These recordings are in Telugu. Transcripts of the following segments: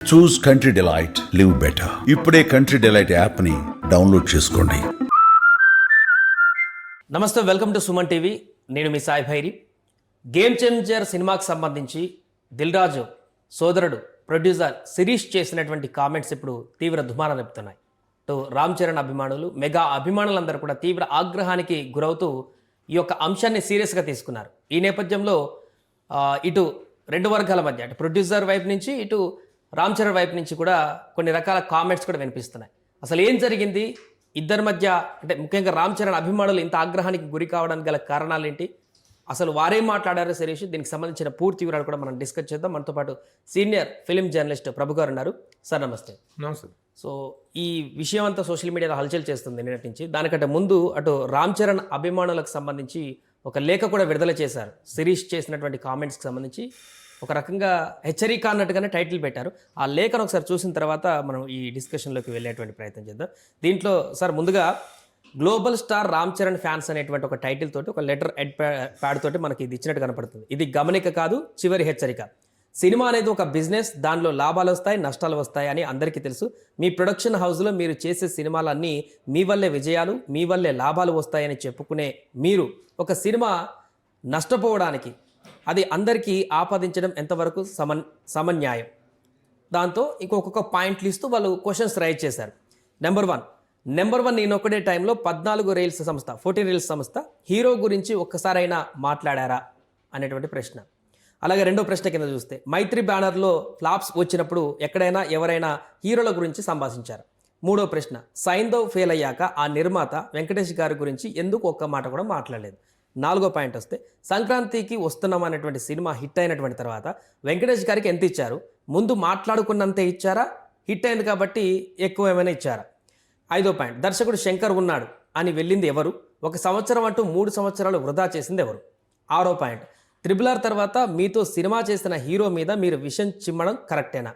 చూస్ కంట్రీ డిలైట్, లివ్ బెటర్. ఇప్పుడే కంట్రీ డిలైట్ యాప్ని డౌన్లోడ్ చేసుకోండి. నమస్తే, వెల్కమ్ టు సుమన్ టీవీ. నేను మీ సాయి భైరి. గేమ్ చేంజర్ సినిమాకి సంబంధించి దిల్ రాజు సోదరుడు ప్రొడ్యూసర్ శిరీష్ చేసినటువంటి కామెంట్స్ ఇప్పుడు తీవ్ర దుమారం రేపుతున్నాయి. ఇటు రామ్ చరణ్ అభిమానులు, మెగా అభిమానులందరూ కూడా తీవ్ర ఆగ్రహానికి గురవుతూ ఈ యొక్క అంశాన్ని సీరియస్గా తీసుకున్నారు. ఈ నేపథ్యంలో ఇటు రెండు వర్గాల మధ్య, అటు ప్రొడ్యూసర్ వైపు నుంచి, ఇటు రామ్ చరణ్ వైపు నుంచి కూడా కొన్ని రకాల కామెంట్స్ కూడా వినిపిస్తున్నాయి. అసలు ఏం జరిగింది ఇద్దరి మధ్య, అంటే ముఖ్యంగా రామ్ చరణ్ అభిమానులు ఇంత ఆగ్రహానికి గురి కావడానికి గల కారణాలు ఏంటి, అసలు వారేం మాట్లాడారో శిరీష్, దీనికి సంబంధించిన పూర్తి వివరాలు కూడా మనం డిస్కస్ చేద్దాం. మనతో పాటు సీనియర్ ఫిలిం జర్నలిస్ట్ ప్రభు గారు ఉన్నారు. సార్ నమస్తే. నమస్తే. సో ఈ విషయం అంతా సోషల్ మీడియాలో హల్చల్ చేస్తుంది నిన్నటి నుంచి. దానికంటే ముందు అటు రామ్ చరణ్ అభిమానులకు సంబంధించి ఒక లేఖ కూడా విడుదల చేశారు. శిరీష్ చేసినటువంటి కామెంట్స్కి సంబంధించి ఒక రకంగా హెచ్చరిక అన్నట్టుగానే టైటిల్ పెట్టారు. ఆ లేఖను ఒకసారి చూసిన తర్వాత మనం ఈ డిస్కషన్లోకి వెళ్ళేటువంటి ప్రయత్నం చేద్దాం. దీంట్లో సార్ ముందుగా global star Ram Charan fans అనేటువంటి ఒక టైటిల్ తోటి, ఒక లెటర్ హెడ్ ప్యాడ్ తోటి మనకి ఇది ఇచ్చినట్టు కనపడుతుంది. ఇది గమనిక కాదు, చివరి హెచ్చరిక. సినిమా అనేది ఒక బిజినెస్, దానిలో లాభాలు వస్తాయి, నష్టాలు వస్తాయి అని అందరికీ తెలుసు. మీ ప్రొడక్షన్ హౌస్లో మీరు చేసే సినిమాలన్నీ మీ వల్లే విజయాలు, మీ వల్లే లాభాలు వస్తాయని చెప్పుకునే మీరు ఒక సినిమా నష్టపోవడానికి అది అందరికీ ఆపాదించడం ఎంతవరకు సమన్యాయం? దాంతో ఇంకొక పాయింట్లు ఇస్తూ వాళ్ళు క్వశ్చన్స్ రైజ్ చేశారు. నెంబర్ వన్ నేను ఒకటే టైంలో 14 రీల్స్ సంస్థ హీరో గురించి ఒక్కసారైనా మాట్లాడారా అనేటువంటి ప్రశ్న. అలాగే రెండో ప్రశ్న కింద చూస్తే, మైత్రి బ్యానర్లో ఫ్లాప్స్ వచ్చినప్పుడు ఎక్కడైనా ఎవరైనా హీరోల గురించి సంభాషించారు. మూడో ప్రశ్న, సైంధవ్ ఫెయిల్ అయ్యాక ఆ నిర్మాత వెంకటేష్ గారి గురించి ఎందుకు ఒక్క మాట కూడా మాట్లాడలేదు. నాలుగో పాయింట్ వస్తే, సంక్రాంతికి వస్తున్నాం అనేటువంటి సినిమా హిట్ అయినటువంటి తర్వాత వెంకటేష్ గారికి ఎంత ఇచ్చారు? ముందు మాట్లాడుకున్నంతే ఇచ్చారా? హిట్ అయింది కాబట్టి ఎక్కువ ఏమైనా ఇచ్చారా? ఐదో పాయింట్, దర్శకుడు శంకర్ ఉన్నాడు అని వెళ్ళింది ఎవరు? 1 సంవత్సరం అంటూ 3 సంవత్సరాలు వృధా చేసింది ఎవరు? ఆరో పాయింట్, RRR తర్వాత మీతో సినిమా చేసిన హీరో మీద మీరు విషం చిమ్మడం కరెక్టేనా?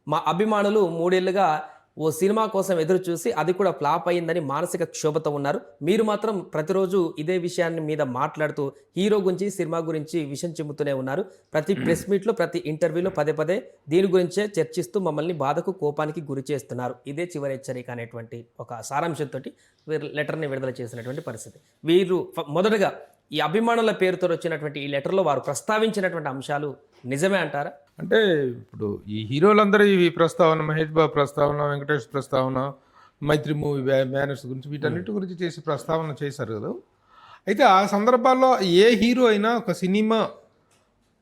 మా అభిమానులు 3 ఏళ్లుగా ఓ సినిమా కోసం ఎదురు చూసి అది కూడా ఫ్లాప్ అయ్యిందని మానసిక క్షోభతో ఉన్నారు. మీరు మాత్రం ప్రతిరోజు ఇదే విషయాన్ని మీద మాట్లాడుతూ హీరో గురించి, సినిమా గురించి విషం చిమ్ముతూనే ఉన్నారు. ప్రతి ప్రెస్ మీట్లో, ప్రతి ఇంటర్వ్యూలో పదే దీని గురించే చర్చిస్తూ మమ్మల్ని బాధకు, కోపానికి గురి చేస్తున్నారు. ఇదే చివరి హెచ్చరిక అనేటువంటి ఒక సారాంశంతో లెటర్ని విడుదల చేసినటువంటి పరిస్థితి. వీరు మొదటగా ఈ అభిమానుల పేరుతో వచ్చినటువంటి ఈ లెటర్లో వారు ప్రస్తావించినటువంటి అంశాలు నిజమే అంటారా? అంటే ఇప్పుడు ఈ హీరోలందరూ ఈ ప్రస్తావన, మహేష్ బాబు ప్రస్తావన, వెంకటేష్ ప్రస్తావన, మైత్రి మూవీ బ్యానర్స్ గురించి, వీటన్నిటి గురించి చేసి ప్రస్తావన చేశారు కదా. అయితే ఆ సందర్భాల్లో ఏ హీరో అయినా ఒక సినిమా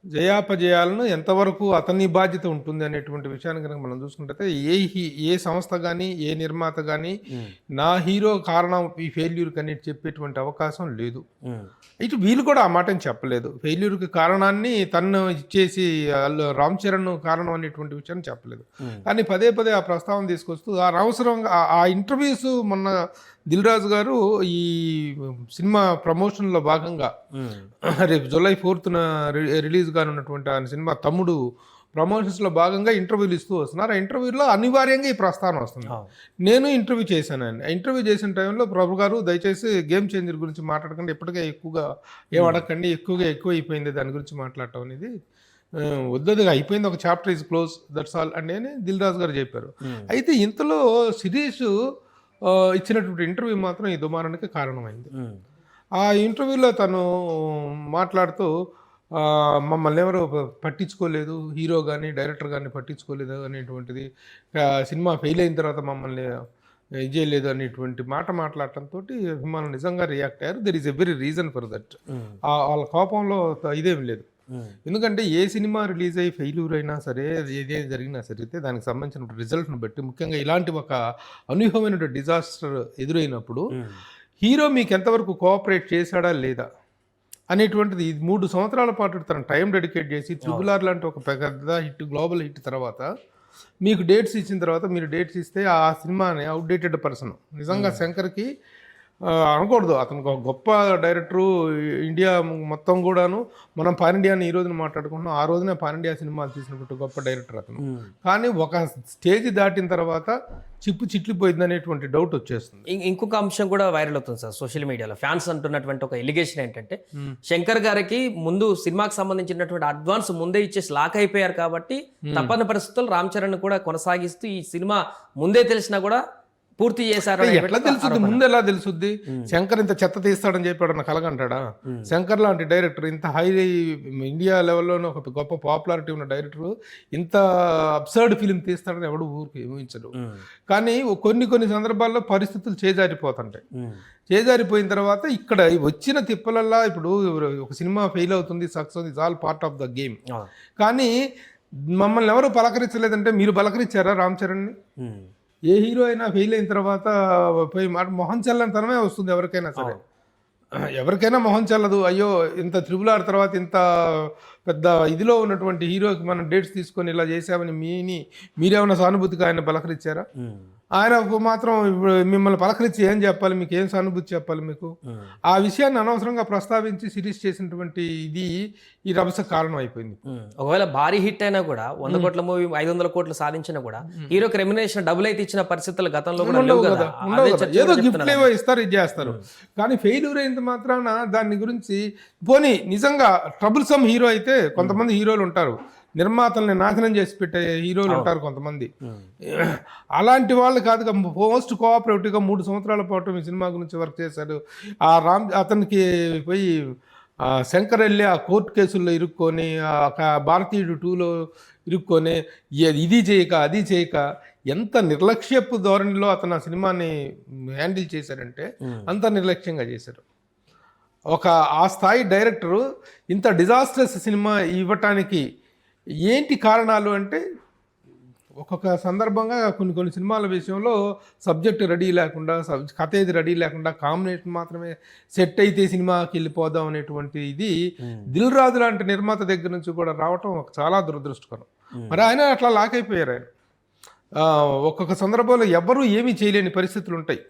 జయాపజయాలను ఎంతవరకు అతని బాధ్యత ఉంటుంది అనేటువంటి విషయాన్ని కనుక మనం చూసుకుంటే, ఏ సంస్థ కానీ, ఏ నిర్మాత కానీ నా హీరో కారణం ఈ ఫెయిల్యూర్కి అనేది చెప్పేటువంటి అవకాశం లేదు. ఇటు వీళ్ళు కూడా ఆ మాటని చెప్పలేదు. ఫెయిల్యూర్కి కారణాన్ని తను ఇచ్చేసి రామ్ చరణ్ కారణం అనేటువంటి విషయాన్ని చెప్పలేదు. కానీ పదే ఆ ప్రస్తావన తీసుకొస్తూ అనవసరంగా ఆ ఇంటర్వ్యూస్, మొన్న దిల్ రాజు గారు ఈ సినిమా ప్రమోషన్లో భాగంగా రేపు జూలై 4th రిలీజ్ కానున్నటువంటి ఆ సినిమా తమ్ముడు ప్రమోషన్స్లో భాగంగా ఇంటర్వ్యూలు ఇస్తూ వస్తున్నారు. ఆ ఇంటర్వ్యూలో అనివార్యంగా ఈ ప్రస్తావన వస్తుంది. నేను ఇంటర్వ్యూ చేశానండి. ఇంటర్వ్యూ చేసిన టైంలో ప్రభు గారు దయచేసి గేమ్ చేంజర్ గురించి మాట్లాడకండి, ఎప్పటికే ఎక్కువగా ఏం అడగండి, ఎక్కువ అయిపోయింది దాని గురించి మాట్లాడటం అనేది, వద్దదిగా అయిపోయింది, ఒక chapter is close, that's all అని దిల్ రాజు గారు చెప్పారు. అయితే ఇంతలో శిరీష్ ఇచ్చినటువంటి ఇంటర్వ్యూ మాత్రం ఈ దుమారానికి కారణమైంది. ఆ ఇంటర్వ్యూలో తను మాట్లాడుతూ మమ్మల్ని ఎవరు పట్టించుకోలేదు, హీరో కానీ డైరెక్టర్ కానీ పట్టించుకోలేదు అనేటువంటిది, సినిమా ఫెయిల్ అయిన తర్వాత మమ్మల్ని ఇది చేయలేదు అనేటువంటి మాట మాట్లాడటంతో అభిమానులు నిజంగా రియాక్ట్ అయ్యారు. There is a very reason for that. వాళ్ళ కోపంలో ఇదేం లేదు. ఎందుకంటే ఏ సినిమా రిలీజ్ అయ్యి ఫెయిల్యూర్ అయినా సరే, ఏదే జరిగినా సరే, దానికి సంబంధించిన రిజల్ట్ను బట్టి, ముఖ్యంగా ఇలాంటి ఒక అనూహ్యమైన డిజాస్టర్ ఎదురైనప్పుడు హీరో మీకు ఎంతవరకు కోఆపరేట్ చేశాడా లేదా అనేటువంటిది 3 సంవత్సరాల పాటు తన టైం డెడికేట్ చేసి RRR లాంటి ఒక పెద్ద హిట్, గ్లోబల్ హిట్ తర్వాత మీకు డేట్స్ ఇచ్చిన తర్వాత, మీరు డేట్స్ ఇస్తే ఆ సినిమాని అవుట్డేటెడ్ పర్సన్, నిజంగా శంకర్కి అనకూడదు, అతను ఒక గొప్ప డైరెక్టరు, ఇండియా మొత్తం కూడాను, మనం పాన్ ఇండియాని ఈ రోజున మాట్లాడుకుంటున్నాం, ఆ రోజునే పాన్ ఇండియా సినిమాలు తీసినటువంటి గొప్ప డైరెక్టర్ అతను. కానీ ఒక స్టేజ్ దాటిన తర్వాత చిప్పు చిట్లిపోయింది అనేటువంటి డౌట్ వచ్చేస్తుంది. ఇంకొక అంశం కూడా వైరల్ అవుతుంది సార్ సోషల్ మీడియాలో. ఫ్యాన్స్ అంటున్నటువంటి ఒక ఎలిగేషన్ ఏంటంటే శంకర్ గారికి ముందు సినిమాకి సంబంధించినటువంటి అడ్వాన్స్ ముందే ఇచ్చేసి లాక్ అయిపోయారు కాబట్టి తప్పని పరిస్థితుల్లో రామ్ చరణ్ కూడా కొనసాగిస్తూ ఈ సినిమా ముందే తెలిసినా కూడా పూర్తి చేశారు. ఎట్లా తెలుసుద్ది? ముందు ఎలా తెలుసుద్ది? శంకర్ ఇంత చెత్త తీస్తాడని చెప్పాడు నా కలగంటాడా? శంకర్ లాంటి డైరెక్టర్, ఇంత హై ఇండియా లెవెల్లోనే ఒక గొప్ప పాపులారిటీ ఉన్న డైరెక్టర్ ఇంత అబ్సర్డ్ ఫిలిం తీస్తాడని ఎవడు ఊరికి ఊహించడు. కానీ కొన్ని సందర్భాల్లో పరిస్థితులు చేజారిపోతుంటాయి. చేజారిపోయిన తర్వాత ఇక్కడ వచ్చిన తిప్పలల్లా ఇప్పుడు ఒక సినిమా ఫెయిల్ అవుతుంది, success is all part of the game. కానీ మమ్మల్ని ఎవరు పలకరించలేదంటే మీరు పలకరించారా రామ్ చరణ్ని? ఏ హీరో అయినా ఫెయిల్ అయిన తర్వాత పోయి మొహం చల్లని తనమే వస్తుంది ఎవరికైనా సరే. ఎవరికైనా మొహం చల్లదు. అయ్యో ఇంత RRR తర్వాత ఇంత పెద్ద ఇదిలో ఉన్నటువంటి హీరోకి మనం డేట్స్ తీసుకొని ఇలా చేసామని మీరేమైనా సానుభూతిగా ఆయన పలకరించారా? ఆయన మాత్రం మిమ్మల్ని పలకరించి ఏం చెప్పాలి, మీకు ఏం సానుభూతి చెప్పాలి మీకు? ఆ విషయాన్ని అనవసరంగా ప్రస్తావించి సిరీస్ చేసినటువంటి ఇది ఈ రభస కారణం అయిపోయింది. ఒకవేళ భారీ హిట్ అయినా కూడా 100 కోట్ల మూవీ 500 కోట్లు సాధించినా కూడా హీరోకి రెమ్యునరేషన్ డబుల్ అయితే ఇచ్చిన పరిస్థితులు గతంలో కూడా లేవు కదా. ఏదో గిఫ్ట్లు ఏవో ఇస్తారు, ఇది చేస్తారు. కానీ ఫెయిల్యూర్ అయినంత మాత్రాన దాని గురించి పోనీ నిజంగా ట్రబుల్సమ్ హీరో అయితే కొంతమంది హీరోలు ఉంటారు, నిర్మాతల్ని నాశనం చేసి పెట్టే హీరోలు ఉంటారు కొంతమంది. అలాంటి వాళ్ళు కాదుగా మోస్ట్ కోఆపరేటివ్గా 3 సంవత్సరాల పాటు ఈ సినిమా గురించి వర్క్ చేశాడు. ఆ అతనికి పోయి శంకర్ వెళ్ళి ఆ కోర్టు కేసుల్లో ఇరుక్కొని భారతీయుడు 2లో ఇరుక్కొని ఇది చేయక అది చేయక ఎంత నిర్లక్ష్యపు ధోరణిలో అతను ఆ సినిమాని హ్యాండిల్ చేశారంటే అంత నిర్లక్ష్యంగా చేశారు. ఆ స్థాయి డైరెక్టరు ఇంత డిజాస్టర్స్ సినిమా ఇవ్వటానికి ఏంటి కారణాలు అంటే, ఒక్కొక్క సందర్భంగా కొన్ని సినిమాల విషయంలో సబ్జెక్ట్ రెడీ లేకుండా, కథ ఏది రెడీ లేకుండా, కాంబినేషన్ మాత్రమే సెట్ అయితే సినిమాకి వెళ్ళిపోదాం అనేటువంటి ఇది దిల్ రాజు లాంటి నిర్మాత దగ్గర నుంచి కూడా రావటం చాలా దురదృష్టకరం. మరి ఆయన అట్లా లాక్ అయిపోయారు. ఆయన ఒక్కొక్క సందర్భంలో ఎవ్వరూ ఏమీ చేయలేని పరిస్థితులు ఉంటాయి.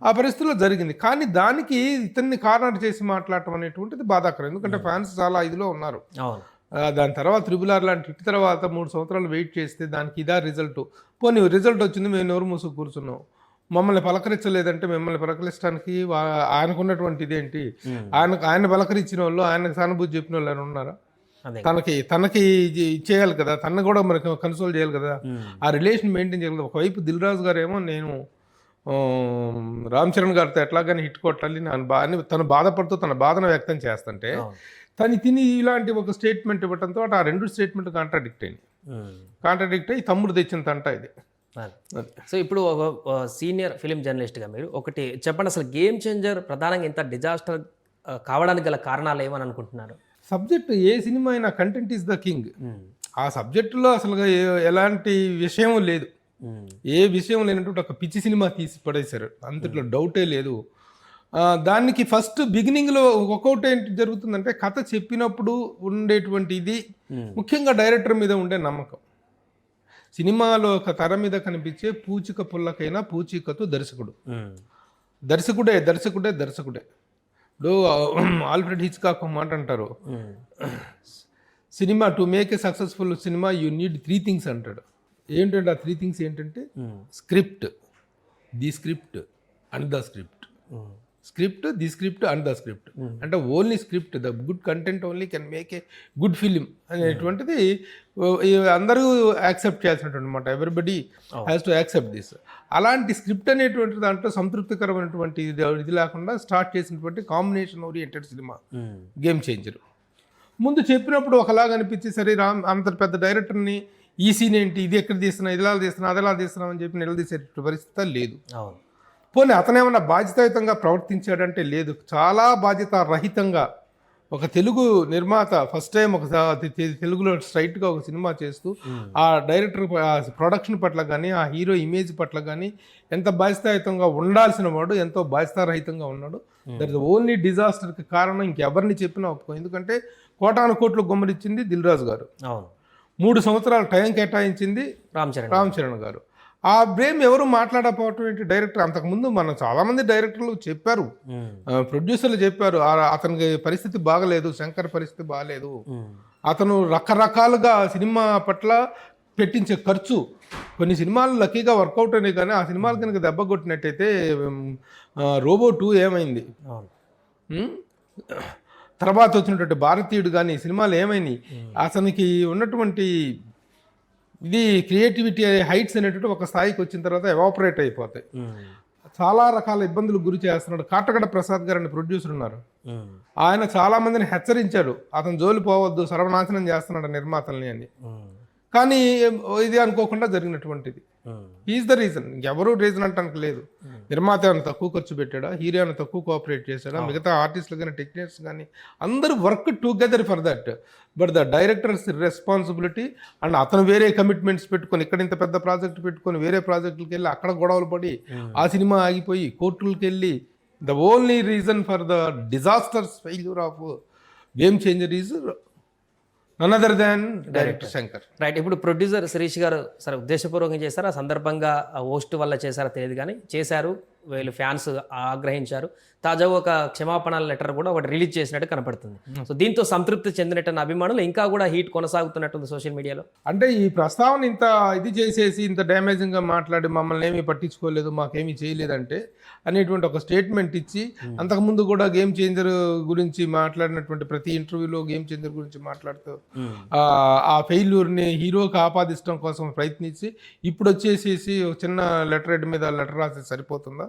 ఆ పరిస్థితుల్లో జరిగింది. కానీ దానికి ఇతన్ని కారణాలు చేసి మాట్లాడటం అనేటువంటిది బాధాకరం. ఎందుకంటే ఫ్యాన్స్ చాలా ఇదిలో ఉన్నారు. దాని తర్వాత RRR లాంటి హిట్ తర్వాత 3 సంవత్సరాలు వెయిట్ చేస్తే దానికి ఇదా రిజల్ట్. పోనీ రిజల్ట్ వచ్చింది, మేము నోరు మూసుకు కూర్చున్నాం, మమ్మల్ని పలకరించలేదంటే మిమ్మల్ని పలకరించడానికి ఆయనకున్నటువంటి ఇదేంటి? ఆయన పలకరించిన వాళ్ళు, ఆయనకు సానుభూతి చెప్పిన వాళ్ళు ఆయన ఉన్నారా? తనకి చేయాలి కదా, తనను కూడా మనకి కన్సోల్ చేయాలి కదా, ఆ రిలేషన్ మెయింటైన్ చేయాలి కదా. ఒకవైపు దిల్ రాజు గారు ఏమో నేను రామ్ చరణ్ గారితో ఎట్లాగానే హిట్ కొట్టాలి అని తను బాధపడుతూ తన బాధను వ్యక్తం చేస్తుంటే తిని ఇలాంటి ఒక స్టేట్మెంట్ ఇవ్వడంతో ఆ 2 స్టేట్మెంట్ కాంట్రాడిక్ట్ అయ్యి తమ్ముడు తెచ్చిన తంట ఇది. సో ఇప్పుడు ఒక సీనియర్ ఫిలిం జర్నలిస్ట్గా మీరు ఒకటి చెప్పండి, అసలు గేమ్ చేంజర్ ప్రధానంగా ఇంత డిజాస్టర్ కావడానికి గల కారణాలు ఏమని అనుకుంటున్నారు? సబ్జెక్ట్ ఏ సినిమా అయినా కంటెంట్ ఈజ్ ద కింగ్. ఆ సబ్జెక్టులో అసలు ఎలాంటి విషయం లేదు, ఏ విషయం లేనటువంటి ఒక పిచ్చి సినిమా తీసి పడేశారు, అంతట్లో డౌటే లేదు. దానికి ఫస్ట్ బిగినింగ్లో ఒక్కొక్కటి ఏంటి జరుగుతుందంటే, కథ చెప్పినప్పుడు ఉండేటువంటి ఇది ముఖ్యంగా డైరెక్టర్ మీద ఉండే నమ్మకం. సినిమాలో ఒక తెర మీద కనిపించే పూచిక పుల్లకైనా పూచికతో దర్శకుడే. ఇప్పుడు ఆల్ఫ్రెడ్ హిచ్కాక్ మాట అంటారు, cinema to make a successful cinema you need 3 things అంటాడు. ఏంటంటే ఆ 3 things ఏంటంటే script, the script and the script. Script, the script and the script. అంటే only script, the good content only can make a good film అనేటువంటిది అందరూ యాక్సెప్ట్ చేయాల్సినటువంటి అనమాట. Everybody has to accept this. అలాంటి స్క్రిప్ట్ అనేటువంటి దాంట్లో సంతృప్తికరమైనటువంటి ఇది లేకుండా స్టార్ట్ చేసినటువంటి combination oriented cinema game changer. ముందు చెప్పినప్పుడు ఒకలాగా అనిపించి, సరే అంత పెద్ద డైరెక్టర్ని ఈ సీన్ ఏంటి, ఇది ఎక్కడ తీస్తున్నా, ఇదిలా తీస్తున్నా, అదిలా తీస్తున్నాం అని చెప్పి నిలదీసే పరిస్థితి లేదు. పోనీ అతనేమన్నా బాధ్యతాయుతంగా ప్రవర్తించాడంటే లేదు, చాలా బాధ్యత రహితంగా ఒక తెలుగు నిర్మాత ఫస్ట్ టైం ఒక తెలుగులో స్ట్రైట్గా ఒక సినిమా చేస్తూ ఆ డైరెక్టర్ ప్రొడక్షన్ పట్ల కానీ ఆ హీరో ఇమేజ్ పట్ల కానీ ఎంత బాధ్యతాయుతంగా ఉండాల్సిన వాడు ఎంతో బాధ్యతారహితంగా ఉన్నాడు. దట్ ఇస్ ఓన్లీ డిజాస్టర్కి కారణం ఇంకెవరిని చెప్పినా ఒప్పుకో. ఎందుకంటే కోటాను కోట్లు గుమ్మరిచ్చింది దిల్ రాజు గారు, 3 సంవత్సరాలు టైం కేటాయించింది రామ్ చరణ్ గారు. ఆ బ్రేమ్ ఎవరు మాట్లాడకపోవటం ఏంటి? డైరెక్టర్ అంతకుముందు మనం చాలామంది డైరెక్టర్లు చెప్పారు, ప్రొడ్యూసర్లు చెప్పారు, అతనికి పరిస్థితి బాగలేదు, శంకర్ పరిస్థితి బాగలేదు, అతను రకరకాలుగా సినిమా పట్ల పెట్టించే ఖర్చు కొన్ని సినిమాలు లక్కీగా వర్కౌట్ అయినాయి, కానీ ఆ సినిమాలు కనుక దెబ్బ కొట్టినట్టయితే రోబో 2 ఏమైంది, అవును. తర్వాత వచ్చినటువంటి భారతీయుడు కానీ సినిమాలు ఏమైనాయి, అతనికి ఉన్నటువంటి ఇది క్రియేటివిటీ హైట్స్ అనేటువంటి ఒక స్థాయికి వచ్చిన తర్వాత ఎవాపరేట్ అయిపోతాయి. చాలా రకాల ఇబ్బందులకు గురి చేస్తున్నాడు. కాటగడ ప్రసాద్ గారు అని ప్రొడ్యూసర్ ఉన్నారు, ఆయన చాలా మందిని హెచ్చరించాడు, అతను జోలి పోవద్దు, సర్వనాశనం చేస్తున్నాడు నిర్మాతల్ని అని. కానీ ఇది అనుకోకుండా జరిగినటువంటిది. ఈజ్ ద రీజన్, ఎవరు రీజన్ అంటానికి లేదు. నిర్మాత ఏమైనా తక్కువ ఖర్చు పెట్టాడా, హీరో ఏమైనా తక్కువ కోఆపరేట్ చేశాడా, మిగతా ఆర్టిస్టులు కానీ టెక్నీషియన్స్ కానీ అందరూ work together for that. But the directors responsibility and అతను వేరే కమిట్మెంట్స్ పెట్టుకొని ఇక్కడ ఇంత పెద్ద ప్రాజెక్ట్ పెట్టుకొని వేరే ప్రాజెక్టులకి వెళ్ళి అక్కడ గొడవలు పడి ఆ సినిమా ఆగిపోయి కోర్టులకి వెళ్ళి the only reason for the disasters failure of Game Changer is none other than director Shankar. Right. ఇప్పుడు ప్రొడ్యూసర్ శిరీష్ గారు సరే ఉద్దేశపూర్వకంగా చేశారు, ఆ సందర్భంగా హోస్ట్ వల్ల చేశారో తెలియదు కానీ చేశారు, వీళ్ళు ఫ్యాన్స్ ఆగ్రహించారు. తాజాగా ఒక క్షమాపణ లెటర్ కూడా ఒకటి రిలీజ్ చేసినట్టు కనపడుతుంది. సో దీంతో సంతృప్తి చెందినట్టు అభిమానులు ఇంకా కూడా హీట్ కొనసాగుతున్నట్టుంది సోషల్ మీడియాలో. అంటే ఈ ప్రస్తావన ఇంత ఇది చేసేసి ఇంత డ్యామేజింగ్గా మాట్లాడి మమ్మల్ని ఏమీ పట్టించుకోలేదు, మాకేమీ చేయలేదంటే అనేటువంటి ఒక స్టేట్మెంట్ ఇచ్చి, అంతకుముందు కూడా గేమ్ చేంజర్ గురించి మాట్లాడినటువంటి ప్రతి ఇంటర్వ్యూలో గేమ్ చేంజర్ గురించి మాట్లాడుతూ ఆ ఫెయిల్యూర్ని హీరోకి ఆపాదించడం కోసం ప్రయత్నించి ఇప్పుడు వచ్చేసేసి ఒక చిన్న లెటర్ హెడ్ మీద లెటర్ రాసి సరిపోతుందా,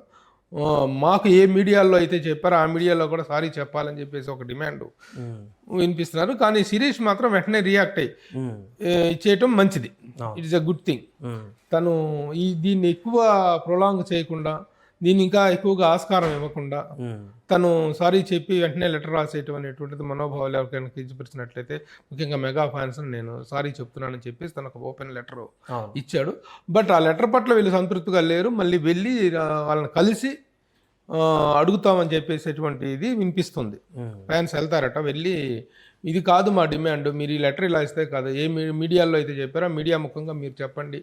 మాకు ఏ మీడియాలో అయితే చెప్పారో ఆ మీడియాలో కూడా సారీ చెప్పాలని చెప్పేసి ఒక డిమాండ్ వినిపిస్తున్నారు. కానీ శిరీష్ మాత్రం వెంటనే రియాక్ట్ అయ్యి చేయటం మంచిది, it is a good thing. తను దీన్ని ఎక్కువ ప్రొలాంగ్ చేయకుండా, దీన్ని ఇంకా ఎక్కువగా ఆస్కారం ఇవ్వకుండా తను సారీ చెప్పి వెంటనే లెటర్ రాసేయటం అనేటువంటిది మనోభావాలు ఎవరికైనా కించపరిచినట్లయితే, ముఖ్యంగా మెగా ఫ్యాన్స్ నేను సారీ చెప్తున్నానని చెప్పేసి తను ఒక ఓపెన్ లెటర్ ఇచ్చాడు. బట్ ఆ లెటర్ పట్ల వీళ్ళు సంతృప్తిగా లేరు, మళ్ళీ వెళ్ళి వాళ్ళని కలిసి అడుగుతామని చెప్పేసేటువంటి ఇది వినిపిస్తుంది. ఫ్యాన్స్ వెళ్తారట, వెళ్ళి ఇది కాదు మా డిమాండ్, మీరు ఈ లెటర్ ఇలా ఇస్తే కాదు, ఏ మీడియాలో అయితే చెప్పారో మీడియా ముఖంగా మీరు చెప్పండి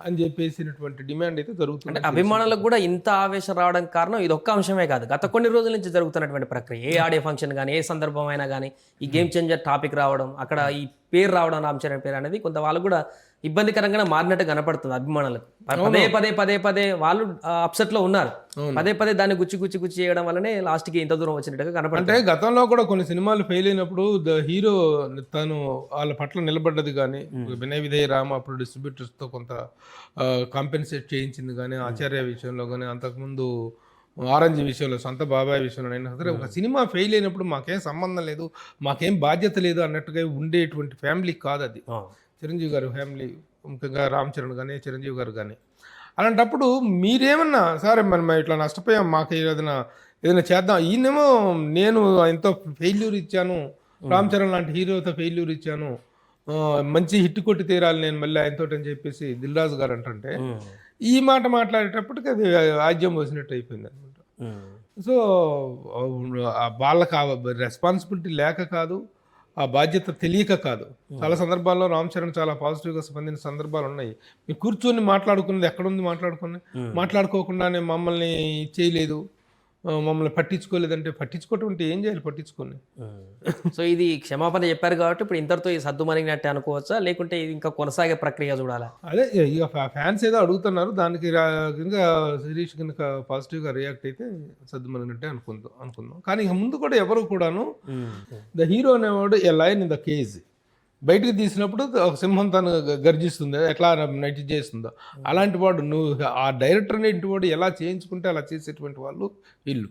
అని చెప్పేసినటువంటి డిమాండ్ అయితే జరుగుతుంది. అభిమానులకు కూడా ఇంత ఆవేశం రావడానికి కారణం ఇది ఒక్క అంశమే కాదు, గత కొన్ని రోజుల నుంచి జరుగుతున్నటువంటి ప్రక్రియ. ఏ ఆడియో ఫంక్షన్ కానీ ఏ సందర్భం అయినా కానీ ఈ గేమ్ చేంజర్ టాపిక్ రావడం, అక్కడ ఈ పేరు రావడం, రామ్ చరణ్ పేరు అనేది కొంత వాళ్ళు కూడా ఇబ్బందికరంగా మారినట్టు కనపడుతుంది అభిమానులకు. పదే వాళ్ళు అప్సెట్ లో ఉన్నారు, పదే దాన్ని గుచ్చి చేయడం వల్లనే లాస్ట్ కి ఇంత దూరం వచ్చినట్టుగా కనపడుతుంది. అంటే గతంలో కూడా కొన్ని సినిమాలు ఫెయిల్ అయినప్పుడు ద హీరో తను వాళ్ళ పట్ల నిలబడ్డది కానీ, వినయ్ విజయ్ రామ అప్పుడు డిస్ట్రిబ్యూటర్స్ తో కొంత కాంపెన్సేట్ చేయించింది కానీ, ఆచార్య విషయంలో కానీ, అంతకుముందు ఆరెంజ్ విషయంలో, సొంత బాబాయ్ విషయంలో అయినా సరే ఒక సినిమా ఫెయిల్ అయినప్పుడు మాకేం సంబంధం లేదు, మాకేం బాధ్యత లేదు అన్నట్టుగా ఉండేటువంటి ఫ్యామిలీ కాదు అది. చిరంజీవి గారు ఫ్యామిలీ, ముఖ్యంగా రామ్ చరణ్ కానీ చిరంజీవి గారు కానీ. అలాంటప్పుడు మీరేమన్నా సరే మనం ఇట్లా నష్టపోయాం, మాకు ఏదైనా చేద్దాం, ఈయనేమో నేను ఎంతో ఫెయిల్యూర్ ఇచ్చాను, రామ్ చరణ్ లాంటి హీరోతో ఫెయిల్యూర్ ఇచ్చాను, మంచి హిట్ కొట్టి తీరాలి నేను మళ్ళీ ఆయనతో అని చెప్పేసి దిల్ రాజు గారు అంటుంటే ఈ మాట మాట్లాడేటప్పటికి అది ఆజ్యం పోసినట్టు అయిపోయింది అనమాట. సో వాళ్ళకి ఆ రెస్పాన్సిబిలిటీ లేక కాదు, ఆ బాధ్యత తెలియక కాదు. చాలా సందర్భాల్లో రామ్ చరణ్ చాలా పాజిటివ్గా స్పందించిన సందర్భాలు ఉన్నాయి. మీరు కూర్చొని మాట్లాడుకున్నది ఎక్కడుంది, మాట్లాడుకోకుండానే మమ్మల్ని చేయలేదు, మమ్మల్ని పట్టించుకోలేదంటే పట్టించుకోవటం అంటే ఏం చేయాలి, పట్టించుకొని. సో ఇది క్షమాపణ చెప్పారు కాబట్టి ఇప్పుడు ఇంతటితో ఈ సద్దు మరిగినట్టే అనుకోవచ్చా, లేకుంటే ఇది ఇంకా కొనసాగే ప్రక్రియ చూడాలా? అదే ఇక ఫ్యాన్స్ ఏదో అడుగుతున్నారు, దానికి కనుక శిరీష్ కనుక పాజిటివ్గా రియాక్ట్ అయితే సద్దు మరిగినట్టే అనుకుందాం. కానీ ఇక ముందు కూడా ఎవరు కూడాను ద హీరో అనేవాడు a lion in the cage, బయటకు తీసినప్పుడు ఒక సింహం తను గర్జిస్తుంది, ఎట్లా నైట్ చేస్తుందో అలాంటి వాడు నువ్వు ఆ డైరెక్టర్ అనేటి వాడు ఎలా చేయించుకుంటే అలా చేసేటువంటి వాళ్ళు వీళ్ళు.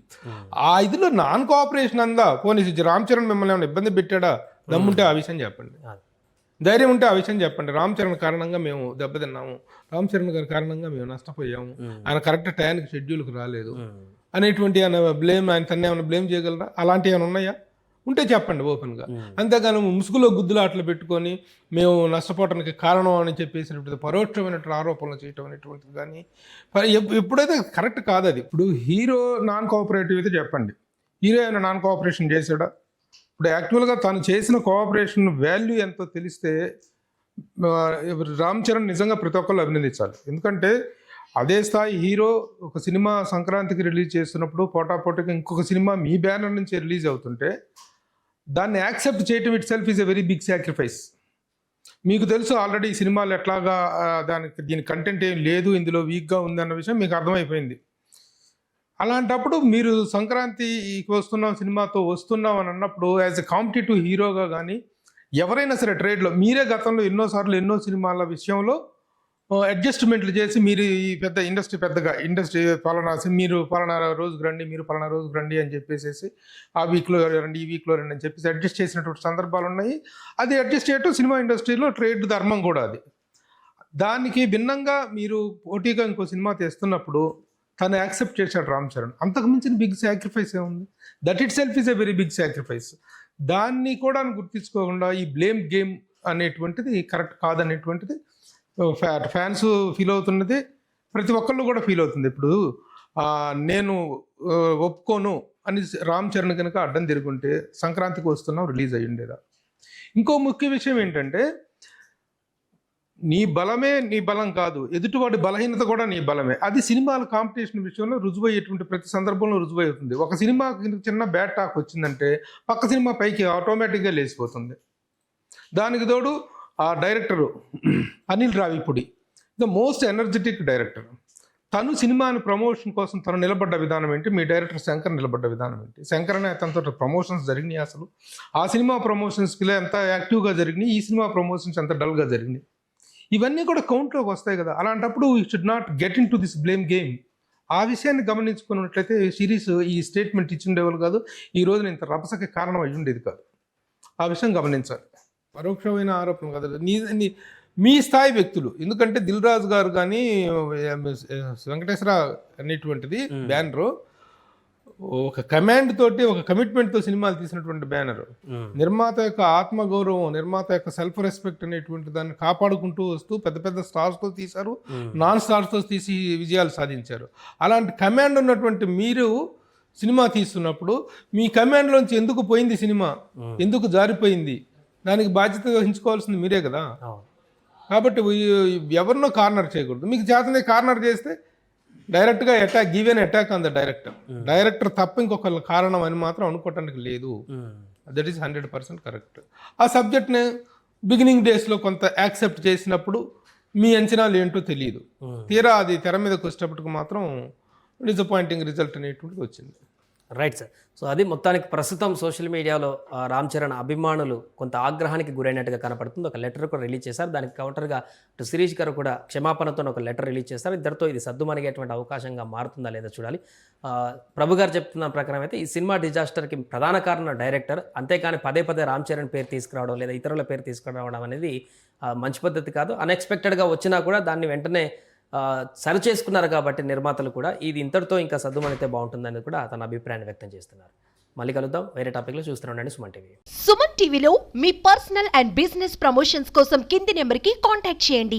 ఆ ఇదిలో నాన్ కోఆపరేషన్ అందా, పోనీ రామ్ చరణ్ మిమ్మల్ని ఏమైనా ఇబ్బంది పెట్టాడా, దమ్ముంటే ఆ విషయం చెప్పండి, ధైర్యం ఉంటే ఆ విషయం చెప్పండి. రామ్ చరణ్ కారణంగా మేము దెబ్బతిన్నాము, రామ్ చరణ్ గారి కారణంగా మేము నష్టపోయాము, ఆయన కరెక్ట్ టైంకి షెడ్యూల్కి రాలేదు అనేటువంటి ఆయన బ్లేమ్, ఆయన తన ఏమైనా బ్లేమ్ చేయగలరా? అలాంటివి ఏమైనా ఉన్నాయా? ఉంటే చెప్పండి ఓపెన్గా. అంతేగాని ముసుగులో గుద్దులు అట్లా పెట్టుకొని మేము నష్టపోవటానికి కారణం అని చెప్పేసినప్పుడు పరోక్షమైనటువంటి ఆరోపణలు చేయటం అనేటువంటిది కానీ ఎప్పుడైతే కరెక్ట్ కాదు అది. ఇప్పుడు హీరో నాన్ కోఆపరేటివ్ అయితే చెప్పండి, హీరో ఏమైనా నాన్ కోఆపరేషన్ చేశాడా? ఇప్పుడు యాక్చువల్గా తను చేసిన కోఆపరేషన్ వాల్యూ ఎంతో తెలిస్తే రామ్ చరణ్ నిజంగా ప్రతి ఒక్కళ్ళు అభినందించాలి. ఎందుకంటే అదే స్థాయి హీరో ఒక సినిమా సంక్రాంతికి రిలీజ్ చేస్తున్నప్పుడు పోటాపోటీగా ఇంకొక సినిమా మీ బ్యానర్ నుంచి రిలీజ్ అవుతుంటే దాన్ని యాక్సెప్ట్ చేయటం itself is a very big sacrifice. మీకు తెలుసు ఆల్రెడీ ఈ సినిమాలు ఎట్లాగా దీని కంటెంట్ ఏం లేదు, ఇందులో వీక్గా ఉంది అన్న విషయం మీకు అర్థమైపోయింది. అలాంటప్పుడు మీరు సంక్రాంతికి వస్తున్నాం సినిమాతో వస్తున్నాం అని అన్నప్పుడు యాజ్ ఎ కాంపిటేటివ్ హీరోగా కానీ ఎవరైనా సరే ట్రేడ్లో మీరే గతంలో ఎన్నోసార్లు ఎన్నో సినిమాల విషయంలో అడ్జస్ట్మెంట్లు చేసి మీరు ఈ పెద్ద ఇండస్ట్రీ మీరు పలానా రోజుకు రండి, మీరు పలానా రోజుకు రండి అని చెప్పేసి ఆ వీక్లో రండి, ఈ వీక్లో రండి అని చెప్పేసి అడ్జస్ట్ చేసినటువంటి సందర్భాలు ఉన్నాయి. అది అడ్జస్ట్ చేయటం సినిమా ఇండస్ట్రీలో ట్రేడ్ ధర్మం కూడా అది. దానికి భిన్నంగా మీరు పోటీగా ఇంకో సినిమా తెస్తున్నప్పుడు తను యాక్సెప్ట్ చేశాడు రామ్ చరణ్. అంతకు మించిన బిగ్ సాక్రిఫైస్ ఏముంది? That itself is a very big sacrifice. దాన్ని కూడా గుర్తించుకోకుండా ఈ బ్లేమ్ గేమ్ అనేటువంటిది కరెక్ట్ కాదనేటువంటిది ఫ్యాన్స్ ఫీల్ అవుతున్నది, ప్రతి ఒక్కళ్ళు కూడా ఫీల్ అవుతుంది. ఇప్పుడు నేను ఒప్పుకోను అని రామ్ చరణ్ కనుక అడ్డం తిరుగుంటే సంక్రాంతికి వస్తున్నాం రిలీజ్ అయ్యి ఉండేదా? ఇంకో ముఖ్య విషయం ఏంటంటే నీ బలమే నీ బలం కాదు, ఎదుటివాడి బలహీనత కూడా నీ బలమే. అది సినిమాల కాంపిటీషన్ విషయంలో రుజువయ్యేటువంటి ప్రతి సందర్భంలో రుజువవుతుంది. ఒక సినిమాకి చిన్న బ్యాడ్ టాక్ వచ్చిందంటే పక్క సినిమా పైకి ఆటోమేటిక్గా లేచిపోతుంది. దానికి తోడు ఆ director Anil Ravipudi, the most energetic director. తను సినిమాని ప్రమోషన్ కోసం తను నిలబడ్డ విధానం ఏంటి, మీ డైరెక్టర్ శంకర్ నిలబడ్డ విధానం ఏంటి? శంకర్ అనే తనతో ప్రమోషన్స్ జరిగినాయి, అసలు ఆ సినిమా ప్రమోషన్స్కి ఎంత యాక్టివ్గా జరిగినాయి, ఈ సినిమా ప్రమోషన్స్ ఎంత డల్గా జరిగినాయి, ఇవన్నీ కూడా కౌంట్లోకి వస్తాయి కదా. అలాంటప్పుడు you should not get in to this blame game. ఆ విషయాన్ని గమనించుకున్నట్లయితే సిరీస్ ఈ స్టేట్మెంట్ ఇచ్చిండేవాళ్ళు కాదు, ఈ రోజున ఇంత రభసకి కారణం అయ్యి ఉండేది కాదు. ఆ విషయం గమనించాలి. పరోక్షమైన ఆరోపణ కదా మీ స్థాయి వ్యక్తులు, ఎందుకంటే దిల్ రాజు గారు కానీ వెంకటేశ్వర అనేటువంటిది బ్యానరు ఒక కమాండ్ తోటి ఒక కమిట్మెంట్తో సినిమాలు తీసినటువంటి బ్యానర్. నిర్మాత యొక్క ఆత్మగౌరవం, నిర్మాత యొక్క సెల్ఫ్ రెస్పెక్ట్ అనేటువంటి దాన్ని కాపాడుకుంటూ వస్తూ పెద్ద పెద్ద స్టార్స్తో తీశారు, నాన్ స్టార్స్తో తీసి విజయాలు సాధించారు. అలాంటి కమాండ్ ఉన్నటువంటి మీరు సినిమా తీస్తున్నప్పుడు మీ కమాండ్లోంచి ఎందుకు పోయింది సినిమా, ఎందుకు జారిపోయింది, దానికి బాధ్యత వహించుకోవాల్సింది మీరే కదా. కాబట్టి ఎవరినో కార్నర్ చేయకూడదు. మీకు చేతనే కార్నర్ చేస్తే డైరెక్ట్గా give an attack on the director తప్ప ఇంకొక కారణం అని మాత్రం అనుకోవటానికి లేదు. That is 100% correct. ఆ సబ్జెక్ట్ని బిగినింగ్ డేస్లో కొంత యాక్సెప్ట్ చేసినప్పుడు మీ అంచనాలు ఏంటో తెలియదు, తీరా అది తెర మీదకి వచ్చేటప్పటికి మాత్రం డిసప్పాయింటింగ్ రిజల్ట్ అనేటువంటిది వచ్చింది. Right sir. సో అది మొత్తానికి ప్రస్తుతం సోషల్ మీడియాలో రామ్ చరణ్ అభిమానులు కొంత ఆగ్రహానికి గురైనట్టుగా కనపడుతుంది. ఒక లెటర్ కూడా రిలీజ్ చేశారు. దానికి కౌంటర్గా ఇటు శిరీష్ గారు కూడా క్షమాపణతో ఒక లెటర్ రిలీజ్ చేస్తారు. ఇద్దరితో ఇది సద్దుమణిగేటువంటి అవకాశంగా మారుతుందా లేదా చూడాలి. ప్రభు గారు చెప్తున్న ప్రకారం అయితే ఈ సినిమా డిజాస్టర్కి ప్రధాన కారణం డైరెక్టర్, అంతేకాని పదే పదే రామ్ చరణ్ పేరు తీసుకురావడం లేదా ఇతరుల పేరు తీసుకురావడం అనేది మంచి పద్ధతి కాదు. అన్ఎక్స్పెక్టెడ్గా వచ్చినా కూడా దాన్ని వెంటనే సరి చేసుకున్నారు కాబట్టి నిర్మాతలు కూడా ఇది ఇంతటితో ఇంకా సద్దుమణితే బాగుంటుందని కూడా తన అభిప్రాయాన్ని వ్యక్తం చేస్తున్నారు. మళ్ళీ కలుద్దాం వేరే టాపిక్లో. చూస్తున్నాండి సుమన్ టీవీ. సుమన్ టీవీలో మీ పర్సనల్ అండ్ బిజినెస్ ప్రమోషన్స్ కోసం కింది నెంబర్కి కాంటాక్ట్ చేయండి.